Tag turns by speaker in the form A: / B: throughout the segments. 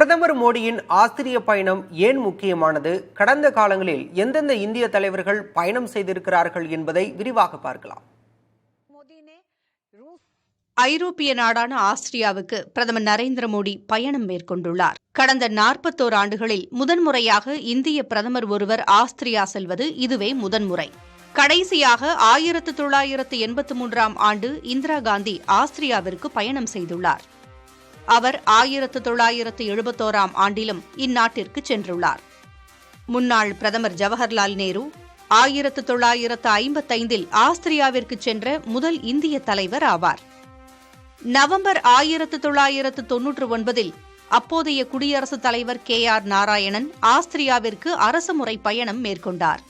A: பிரதமர் மோடியின் ஆஸ்திரிய பயணம் ஏன் முக்கியமானது? கடந்த காலங்களில் எந்தெந்த இந்திய தலைவர்கள் பயணம் செய்திருக்கிறார்கள் என்பதை விரிவாக பார்க்கலாம்.
B: ஐரோப்பிய நாடான ஆஸ்திரியாவுக்கு பிரதமர் நரேந்திர மோடி பயணம் மேற்கொண்டுள்ளார். கடந்த 41 ஆண்டுகளில் முதன்முறையாக இந்திய பிரதமர் ஒருவர் ஆஸ்திரியா செல்வது இதுவே முதன்முறை. கடைசியாக 1983ஆம் ஆண்டு இந்திரா காந்தி ஆஸ்திரியாவிற்கு பயணம் செய்துள்ளார். அவர் 1971ஆம் ஆண்டிலும் இந்நாட்டிற்கு சென்றுள்ளார். முன்னாள் பிரதமர் ஜவஹர்லால் நேரு 1955இல் ஆஸ்திரியாவிற்கு சென்ற முதல் இந்திய தலைவர் ஆவார். நவம்பர் 1999இல் அப்போதைய குடியரசுத் தலைவர் KR நாராயணன் ஆஸ்திரியாவிற்கு அரசுமுறை பயணம் மேற்கொண்டார்.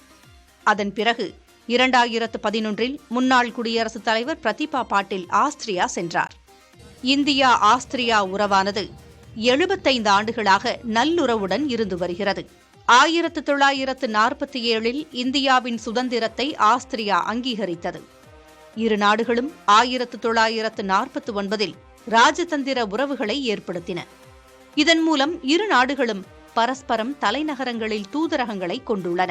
B: அதன் பிறகு 2011இல் முன்னாள் குடியரசுத் தலைவர் பிரதிபா பாட்டீல் ஆஸ்திரியா சென்றார். இந்தியா ஆஸ்திரியா உறவானது 75 ஆண்டுகளாக நல்லுறவுடன் இருந்து வருகிறது. 1947இல் இந்தியாவின் சுதந்திரத்தை ஆஸ்திரியா அங்கீகரித்தது. இரு நாடுகளும் 1949இல் ராஜதந்திர உறவுகளை ஏற்படுத்தின. இதன் மூலம் இரு நாடுகளும் பரஸ்பரம் தலைநகரங்களில் தூதரகங்களை கொண்டுள்ளன.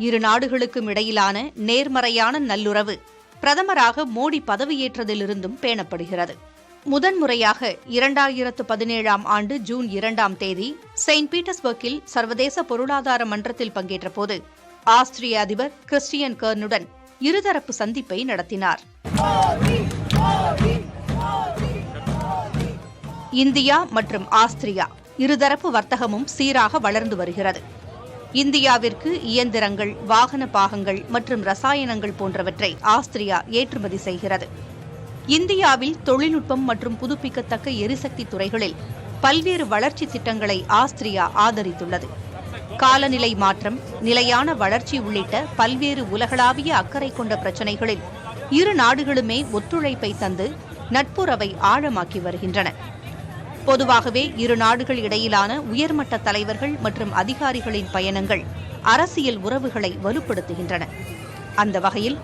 B: இரு நாடுகளுக்கும் இடையிலான நேர்மறையான நல்லுறவு பிரதமராக மோடி பதவியேற்றதிலிருந்தும் பேணப்படுகிறது. முதன்முறையாக 2017ஆம் ஆண்டு ஜூன் 2ஆம் தேதி செயின்ட் பீட்டர்ஸ்பர்க்கில் சர்வதேச பொருளாதார மன்றத்தில் பங்கேற்றபோது ஆஸ்திரிய அதிபர் கிறிஸ்டியன் கர்னுடன் இருதரப்பு சந்திப்பை நடத்தினார். இந்தியா மற்றும் ஆஸ்திரியா இருதரப்பு வர்த்தகமும் சீராக வளர்ந்து வருகிறது. இந்தியாவிற்கு இயந்திரங்கள், வாகன பாகங்கள் மற்றும் ரசாயனங்கள் போன்றவற்றை ஆஸ்திரியா ஏற்றுமதி செய்கிறது. இந்தியாவில் தொழில்நுட்பம் மற்றும் புதுப்பிக்கத்தக்க எரிசக்தி துறைகளில் பல்வேறு வளர்ச்சி திட்டங்களை ஆஸ்திரியா ஆதரித்துள்ளது. காலநிலை மாற்றம், நிலையான வளர்ச்சி உள்ளிட்ட பல்வேறு உலகளாவிய அக்கறை கொண்ட பிரச்சினைகளில் இரு நாடுகளுமே ஒத்துழைப்பை தந்து நட்புறவை ஆழமாக்கி வருகின்றன. பொதுவாகவே இரு நாடுகள் இடையிலான உயர்மட்ட தலைவர்கள் மற்றும் அதிகாரிகளின் பயணங்கள் அரசியல் உறவுகளை வலுப்படுத்துகின்றன. அந்த வகையில்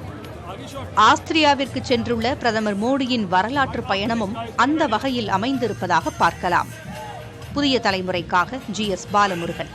B: ஆஸ்திரியாவிற்கு சென்றுள்ள பிரதமர் மோடியின் வரலாற்று பயணமும் அந்த வகையில் அமைந்திருப்பதாக பார்க்கலாம். புதிய தலைமுறைக்காக GS பாலமுருகன்.